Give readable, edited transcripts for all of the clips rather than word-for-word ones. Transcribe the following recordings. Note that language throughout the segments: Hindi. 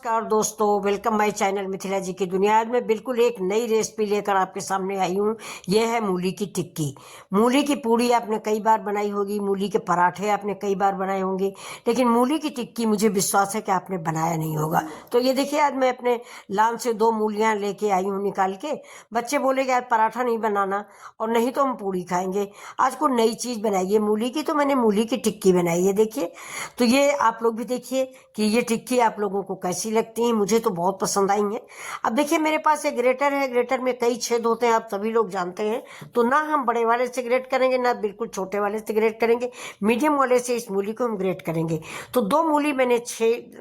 नमस्कार दोस्तों, वेलकम माय चैनल मिथिला जी की दुनिया। आज मैं बिल्कुल एक नई रेसिपी लेकर आपके सामने आई हूँ। यह है मूली की टिक्की। मूली की पूड़ी आपने कई बार बनाई होगी, मूली के पराठे आपने कई बार बनाए होंगे, लेकिन मूली की टिक्की मुझे विश्वास है कि आपने बनाया नहीं होगा। तो ये देखिए, आज मैं अपने लान से 2 मूलियाँ लेके आई हूँ निकाल के। बच्चे बोले कि यार पराठा नहीं बनाना और नहीं तो हम पूड़ी खाएंगे, आज को नई चीज़ बनाइए मूली की। तो मैंने मूली की टिक्की बनाई है, देखिए। तो ये आप लोग भी देखिए कि ये टिक्की आप लोगों को कैसी लगती है। मुझे तो बहुत पसंद आई है। अब देखिए, मेरे पास एक ग्रेटर है। ग्रेटर में कई छेद होते हैं, आप सभी लोग जानते हैं। तो ना हम बड़े वाले से ग्रेट करेंगे, ना बिल्कुल छोटे वाले से ग्रेट करेंगे, मीडियम वाले से इस मूली को हम ग्रेट करेंगे। तो 2 मूली मैंने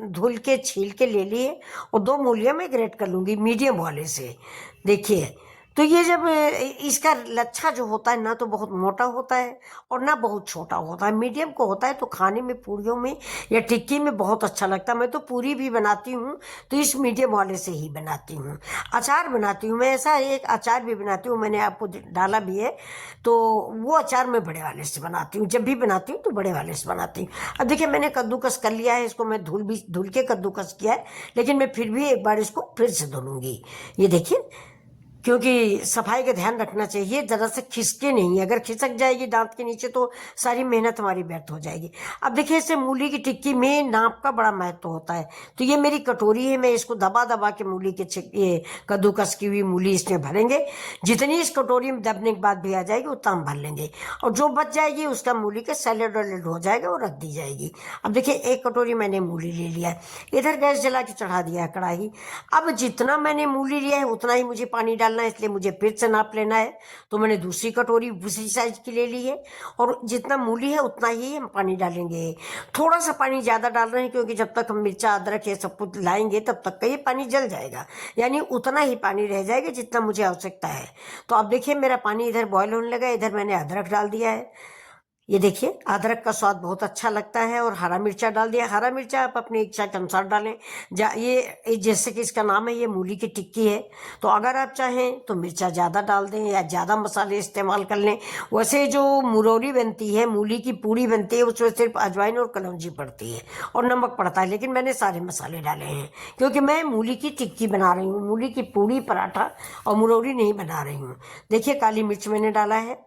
धुल के छील के ले लिए और 2 मूलियाँ मैं ग्रेट कर लूँगी मीडियम वाले से, देखिए। तो ये जब इसका लच्छा जो होता है ना तो बहुत मोटा होता है और ना बहुत छोटा होता है, मीडियम को होता है। तो खाने में पूड़ियों में या टिक्की में बहुत अच्छा लगता है। मैं तो पूरी भी बनाती हूँ तो इस मीडियम वाले से ही बनाती हूँ। अचार बनाती हूँ मैं, ऐसा एक अचार भी बनाती हूँ, मैंने आपको डाला भी है। तो वो अचार मैं बड़े वाले से बनाती हूँ, जब भी बनाती हूँ तो बड़े वाले से बनाती हूँ। अब देखिए, मैंने कद्दूकस कर लिया है, इसको मैं धुल के कद्दूकस किया है, लेकिन मैं फिर भी एक बार इसको फिर से धुलूंगी। ये देखिए, क्योंकि सफाई का ध्यान रखना चाहिए, जरा से खिसके नहीं। अगर खिसक जाएगी दांत के नीचे तो सारी मेहनत हमारी व्यर्थ हो जाएगी। अब देखिए, इसे मूली की टिक्की में नाप का बड़ा महत्व होता है। तो ये मेरी कटोरी है, मैं इसको दबा दबा के मूली के ये कद्दूकस की हुई मूली इसमें भरेंगे। जितनी इस कटोरी में दबने के बाद भी आ जाएगी उतना हम भर लेंगे, और जो बच जाएगी उसका मूली का सैलेड वैलेड हो जाएगा और रख दी जाएगी। अब देखिए, एक कटोरी मैंने मूली ले लिया है, इधर गैस जला के चढ़ा दिया है कढ़ाई। अब जितना मैंने मूली लिया है उतना ही मुझे पानी डालना है, इसलिए मुझे फिर से नाप लेना है। तो मैंने दूसरी कटोरी उसी साइज की ले ली है, और जितना मूली है उतना ही हम पानी डालेंगे। थोड़ा सा पानी ज़्यादा डाल रहे हैं, क्योंकि जब तक हम मिर्चा अदरक ये सब कुछ लाएंगे तब तक का ये पानी जल जाएगा, यानी उतना ही पानी रह जाएगा जितना मुझे आवश्यकता है। तो अब देखिए, मेरा पानी इधर बॉयल होने लगा, इधर मैंने अदरक डाल दिया है। ये देखिए, अदरक का स्वाद बहुत अच्छा लगता है, और हरा मिर्चा डाल दिया। हरा मिर्चा आप अपनी इच्छा के अनुसार डालें। ये जैसे कि इसका नाम है, ये मूली की टिक्की है, तो अगर आप चाहें तो मिर्चा ज़्यादा डाल दें या ज़्यादा मसाले इस्तेमाल कर लें। वैसे जो मुरौरी बनती है, मूली की पूड़ी बनती है, उसमें सिर्फ अजवाइन और कलौंजी पड़ती है और नमक पड़ता है, लेकिन मैंने सारे मसाले डाले हैं क्योंकि मैं मूली की टिक्की बना रही हूँ, मूली की पूड़ी पराठा और मुरौरी नहीं बना रही हूँ। देखिए, काली मिर्च मैंने डाला है,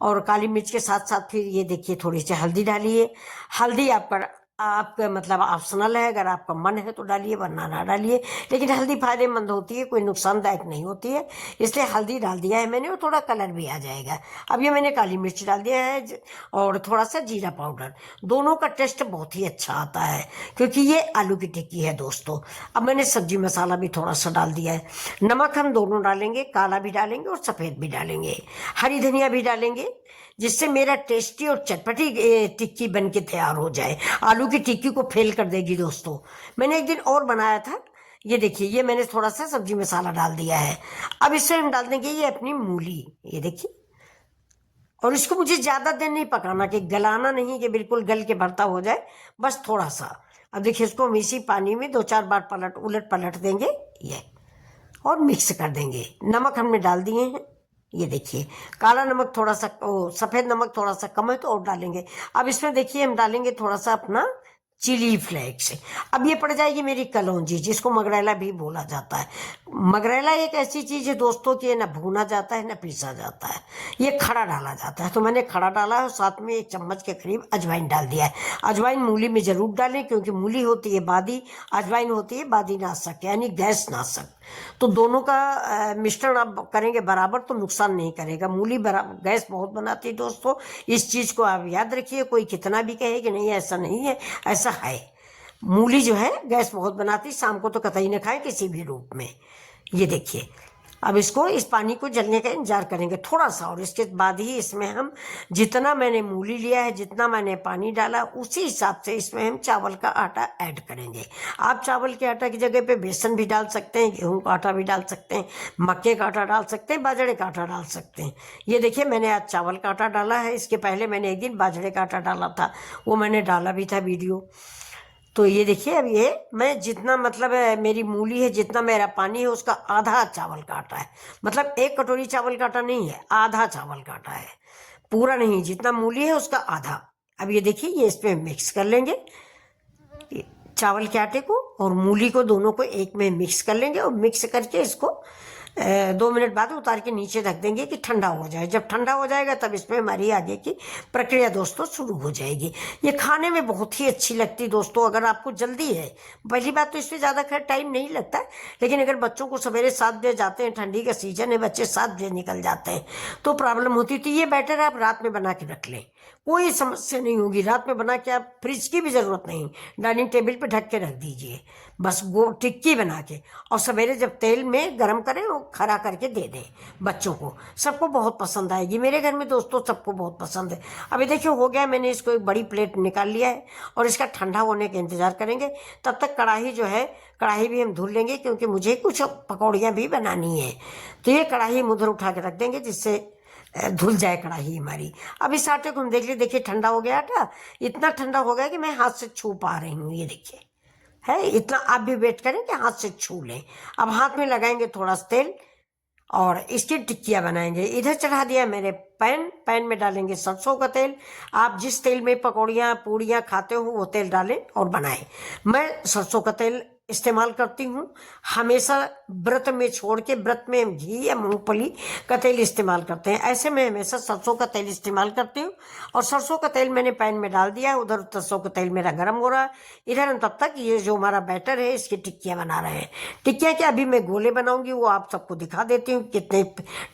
और काली मिर्च के साथ साथ फिर ये देखिए थोड़ी सी हल्दी डालिए। हल्दी आपका मतलब ऑप्शनल है, अगर आपका मन है तो डालिए, वरना ना डालिए। लेकिन हल्दी फायदेमंद होती है, कोई नुकसानदायक नहीं होती है, इसलिए हल्दी डाल दिया है मैंने, और थोड़ा कलर भी आ जाएगा। अब ये मैंने काली मिर्च डाल दिया है और थोड़ा सा जीरा पाउडर। दोनों का टेस्ट बहुत ही अच्छा आता है, क्योंकि ये आलू की टिक्की है दोस्तों। अब मैंने सब्जी मसाला भी थोड़ा सा डाल दिया है। नमक हम दोनों डालेंगे, काला भी डालेंगे और सफ़ेद भी डालेंगे। हरी धनिया भी डालेंगे, जिससे मेरा टेस्टी और चटपटी टिक्की बन के तैयार हो जाए। आलू की टिक्की को फेल कर देगी दोस्तों। मैंने एक दिन और बनाया था, ये देखिए, ये मैंने थोड़ा सा सब्जी मसाला डाल दिया है। अब इससे हम डाल देंगे ये अपनी मूली, ये देखिए। और इसको मुझे ज़्यादा देर नहीं पकाना, कि गलाना नहीं कि बिल्कुल गल के भरता हो जाए, बस थोड़ा सा। अब देखिए, इसको हम इसी पानी में 2-4 बार उलट पलट देंगे ये, और मिक्स कर देंगे। नमक हमने डाल दिए हैं, ये देखिए। काला नमक थोड़ा सा, सफ़ेद नमक थोड़ा सा कम है तो और डालेंगे। अब इसमें देखिए, हम डालेंगे थोड़ा सा अपना चिली फ्लेक्स। अब ये पड़ जाएगी मेरी कलौंजी, जिसको मगरेला भी बोला जाता है। मगरेला एक ऐसी चीज़ है दोस्तों कि ना भूना जाता है ना पीसा जाता है, ये खड़ा डाला जाता है। तो मैंने खड़ा डाला है, और साथ में 1 चम्मच के करीब अजवाइन डाल दिया है। अजवाइन मूली में ज़रूर डालें, क्योंकि मूली होती है बादी, अजवाइन होती है बादी नाशक, यानी गैस नाशक। तो दोनों का मिश्रण आप करेंगे बराबर तो नुकसान नहीं करेगा। मूली गैस बहुत बनाती है दोस्तों, इस चीज़ को आप याद रखिए। कोई कितना भी कहे कि नहीं ऐसा नहीं है, ऐसा है। मूली जो है गैस बहुत बनाती, शाम को तो कतई न खाए किसी भी रूप में। ये देखिए, अब इसको, इस पानी को जलने का इंतजार करेंगे थोड़ा सा, और इसके बाद ही इसमें हम जितना मैंने मूली लिया है, जितना मैंने पानी डाला, उसी हिसाब से इसमें हम चावल का आटा ऐड करेंगे। आप चावल के आटा की जगह पे बेसन भी डाल सकते हैं, गेहूं का आटा भी डाल सकते हैं, मक्के का आटा डाल सकते हैं, बाजरे का आटा डाल सकते हैं। ये देखिए, मैंने आज चावल का आटा डाला है, इसके पहले मैंने एक दिन बाजरे का आटा डाला था, वो मैंने डाला भी था वीडियो। तो ये देखिए, अब ये मैं जितना मतलब मेरी मूली है, जितना मेरा पानी है, उसका आधा चावल का आटा है। मतलब 1 कटोरी चावल का आटा नहीं है, आधा चावल का आटा है, पूरा नहीं। जितना मूली है उसका आधा। अब ये देखिए, ये इस पे मिक्स कर लेंगे। चावल के आटे को और मूली को, दोनों को एक में मिक्स कर लेंगे और मिक्स करके इसको 2 मिनट बाद उतार के नीचे रख देंगे कि ठंडा हो जाए। जब ठंडा हो जाएगा तब इसमें हमारी आगे की प्रक्रिया दोस्तों शुरू हो जाएगी। ये खाने में बहुत ही अच्छी लगती दोस्तों। अगर आपको जल्दी है, पहली बात तो इसमें ज़्यादा खैर टाइम नहीं लगता, लेकिन अगर बच्चों को सवेरे 7 बजे जाते हैं, ठंडी का सीजन है, बच्चे 7 बजे निकल जाते हैं तो प्रॉब्लम होती। तो ये बैटर आप रात में बना के रख लें, कोई समस्या नहीं होगी। रात में बना के आप फ्रिज की भी ज़रूरत नहीं, डाइनिंग टेबल पे ढक के रख दीजिए, बस वो टिक्की बना के, और सवेरे जब तेल में गरम करें वो खरा करके दे दें बच्चों को। सबको बहुत पसंद आएगी। मेरे घर में दोस्तों सबको बहुत पसंद है। अभी देखिए हो गया, मैंने इसको एक बड़ी प्लेट निकाल लिया है और इसका ठंडा होने का इंतज़ार करेंगे। तब तक कढ़ाई जो है, कढ़ाई भी हम धुल लेंगे क्योंकि मुझे कुछ पकौड़ियाँ भी बनानी है। तो ये कढ़ाई हम उधर उठा के रख देंगे जिससे धुल जाए कढ़ाई हमारी। अब इस आटे को हम देख लीजिए, देखिए ठंडा हो गया आटा, इतना ठंडा हो गया कि मैं हाथ से छू पा रही हूँ। ये देखिए है इतना, आप भी वेट करें कि हाथ से छू लें। अब हाथ में लगाएंगे थोड़ा सा तेल और इसकी टिक्कियाँ बनाएंगे। इधर चढ़ा दिया मैंने पैन में डालेंगे सरसों का तेल। आप जिस तेल में पकौड़ियाँ पूड़ियाँ खाते हो वो तेल डालें और बनाएं। मैं सरसों का तेल इस्तेमाल करती हूँ हमेशा। व्रत में छोड़ के, व्रत में हम घी या मूंगफली का तेल इस्तेमाल करते हैं, ऐसे में हमेशा सरसों का तेल इस्तेमाल करती हूँ। और सरसों का तेल मैंने पैन में डाल दिया है, उधर सरसों का तेल मेरा गर्म हो रहा है। इधर हम तब तक ये जो हमारा बैटर है इसकी टिक्कियाँ बना रहे हैं। टिक्कियाँ क्या, अभी मैं गोले बनाऊंगी, वो आप सबको दिखा देती हूँ कितने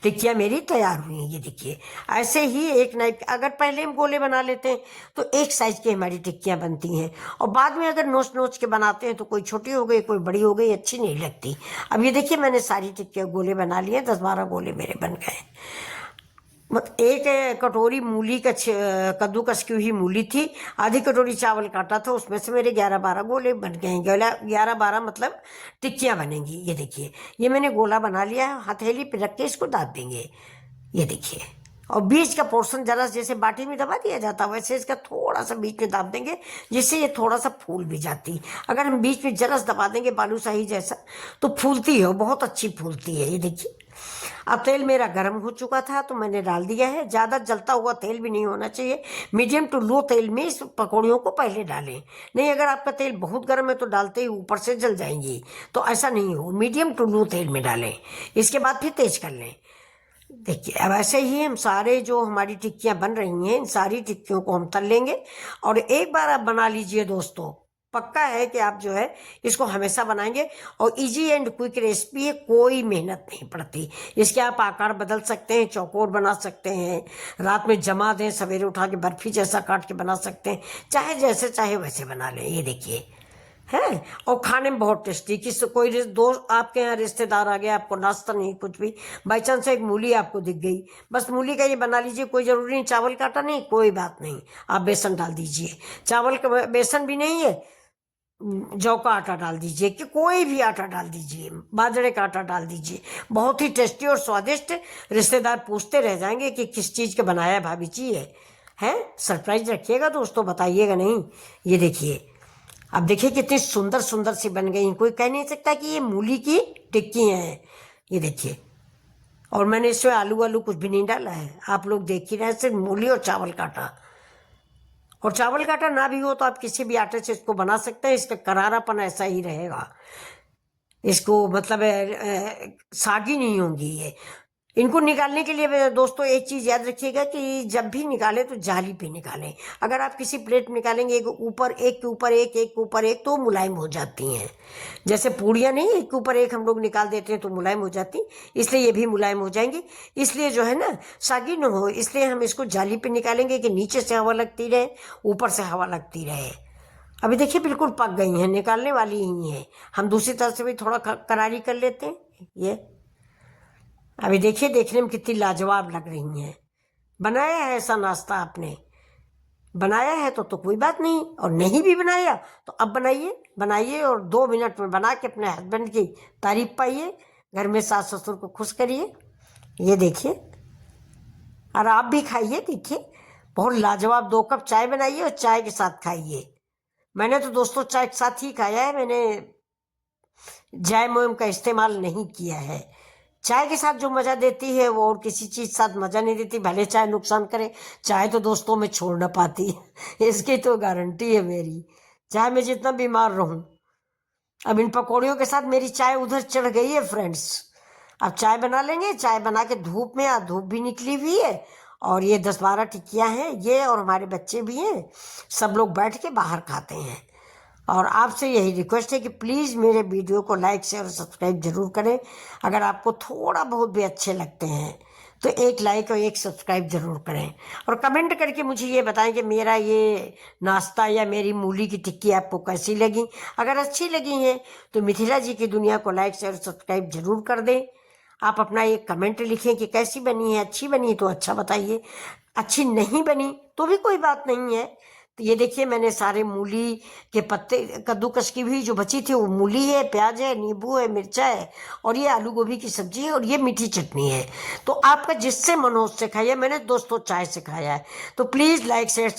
टिक्कियाँ मेरी तैयार हुई हैं। ये देखिए ऐसे ही एक नाइफ, अगर पहले हम गोले बना लेते हैं तो एक साइज की हमारी टिक्कियाँ बनती हैं, और बाद में अगर नोच नोच के बनाते हैं तो कोई छोटी हो गई कोई बड़ी हो गई, अच्छी नहीं लगती। अब ये देखिए मैंने सारी टिक्कियाँ गोले बना लिए, 10-12 गोले मेरे बन गए। एक कटोरी मूली का कद्दूकस की हुई मूली थी, आधी कटोरी चावल काटा था, उसमें से मेरे 11-12 गोले बन गए हैं। 11-12 मतलब टिक्कियाँ बनेंगी। ये देखिए ये मैंने गोला बना लिया है, हथेली पे रख के इसको दाब देंगे। ये देखिए, और बीच का पोर्शन जरा जैसे बाटी में दबा दिया जाता वैसे इसका थोड़ा सा बीच में दाब देंगे, जिससे ये थोड़ा सा फूल भी जाती। अगर हम बीच में जरा सा दबा देंगे बालूशाही जैसा तो फूलती है, बहुत अच्छी फूलती है। ये देखिए अब तेल मेरा गर्म हो चुका था तो मैंने डाल दिया है। ज़्यादा जलता हुआ तेल भी नहीं होना चाहिए, मीडियम टू लो तेल में इस पकौड़ियों को पहले डालें। नहीं अगर आपका तेल बहुत गर्म है तो डालते ही ऊपर से जल जाएंगी, तो ऐसा नहीं हो, मीडियम टू लो तेल में डालें। इसके बाद फिर तेज कर लें। देखिए अब ऐसे ही हम सारे जो हमारी टिक्कियाँ बन रही हैं इन सारी टिक्कियों को हम तल लेंगे। और एक बार आप बना लीजिए दोस्तों, पक्का है कि आप जो है इसको हमेशा बनाएंगे। और इजी एंड क्विक रेसिपी है, कोई मेहनत नहीं पड़ती। इसके आप आकार बदल सकते हैं, चौकोर बना सकते हैं, रात में जमा दें, सवेरे उठा के बर्फी जैसा काट के बना सकते हैं, चाहे जैसे चाहे वैसे बना लें। ये देखिए है, और खाने में बहुत टेस्टी। किसी कोई दोस्त आपके यहाँ रिश्तेदार आ गया, आपको नाश्ता नहीं कुछ भी, बाई चांस एक मूली आपको दिख गई, बस मूली का ये बना लीजिए। कोई ज़रूरी नहीं चावल का आटा, नहीं कोई बात नहीं, आप बेसन डाल दीजिए। चावल का बेसन भी नहीं है, जौ का आटा डाल दीजिए, कि कोई भी आटा डाल दीजिए, बाजरे का आटा डाल दीजिए, बहुत ही टेस्टी और स्वादिष्ट। रिश्तेदार पूछते रह जाएंगे कि किस चीज़ का बनाया भाभी जी है। सरप्राइज रखिएगा दोस्तों, बताइएगा नहीं। ये देखिए अब देखिए कितनी सुंदर सुंदर सी बन गई, कोई कह नहीं सकता कि ये मूली की टिक्की हैं। ये देखिए, और मैंने इसमें आलू कुछ भी नहीं डाला है, आप लोग देख ही रहे हैं, सिर्फ मूली और चावल का आटा। और चावल का आटा ना भी हो तो आप किसी भी आटे से इसको बना सकते हैं, इसका करारापन ऐसा ही रहेगा। इसको मतलब सागी नहीं होंगी ये। इनको निकालने के लिए दोस्तों एक चीज़ याद रखिएगा कि जब भी निकालें तो जाली पे निकालें। अगर आप किसी प्लेट में निकालेंगे एक ऊपर एक के ऊपर एक, एक के ऊपर एक, तो मुलायम हो जाती हैं। जैसे पूड़ियाँ नहीं एक के ऊपर एक हम लोग निकाल देते हैं तो मुलायम हो जाती, इसलिए ये भी मुलायम हो जाएंगी। इसलिए जो है ना सागी न हो, इसलिए हम इसको जाली पे निकालेंगे कि नीचे से हवा लगती रहे, ऊपर से हवा लगती रहे। अभी देखिए बिल्कुल पक गई हैं, निकालने वाली ही हैं। हम दूसरी तरफ से भी थोड़ा करारी कर लेते हैं। ये अभी देखिए देखने में कितनी लाजवाब लग रही हैं। बनाया है ऐसा नाश्ता आपने, बनाया है तो कोई बात नहीं, और नहीं भी बनाया तो अब बनाइए और 2 मिनट में बना के अपने हस्बैंड की तारीफ पाइए, घर में सास ससुर को खुश करिए। ये देखिए, और आप भी खाइए। देखिए बहुत लाजवाब 2 कप चाय बनाइए और चाय के साथ खाइए। मैंने तो दोस्तों चाय के साथ ही खाया है, मैंने जैम का इस्तेमाल नहीं किया है। चाय के साथ जो मज़ा देती है वो और किसी चीज़ साथ मज़ा नहीं देती, भले चाय नुकसान करे। चाय तो दोस्तों में छोड़ ना पाती इसकी तो गारंटी है मेरी। चाहे मैं जितना बीमार रहूं। अब इन पकौड़ियों के साथ मेरी चाय उधर चढ़ गई है फ्रेंड्स। अब चाय बना लेंगे, चाय बना के धूप में, धूप भी निकली हुई है और ये 10-12 टिक्कियां हैं ये, और हमारे बच्चे भी हैं, सब लोग बैठ के बाहर खाते हैं। और आपसे यही रिक्वेस्ट है कि प्लीज़ मेरे वीडियो को लाइक शेयर और सब्सक्राइब जरूर करें। अगर आपको थोड़ा बहुत भी अच्छे लगते हैं तो एक लाइक और एक सब्सक्राइब जरूर करें, और कमेंट करके मुझे ये बताएं कि मेरा ये नाश्ता या मेरी मूली की टिक्की आपको कैसी लगी। अगर अच्छी लगी है तो मिथिला जी की दुनिया को लाइक शेयर सब्सक्राइब जरूर कर दें। आप अपना एक कमेंट लिखें कि कैसी बनी है, अच्छी बनी तो अच्छा बताइए, अच्छी नहीं बनी तो भी कोई बात नहीं है। तो ये देखिए मैंने सारे मूली के पत्ते कद्दूकस की भी जो बची थी, वो मूली है, प्याज है, नींबू है, मिर्चा है, और ये आलू गोभी की सब्जी है, और ये मीठी चटनी है। तो आपका जिससे मन हो उससे खाइए, मैंने दोस्तों चाय से खाया है। तो प्लीज़ लाइक शेयर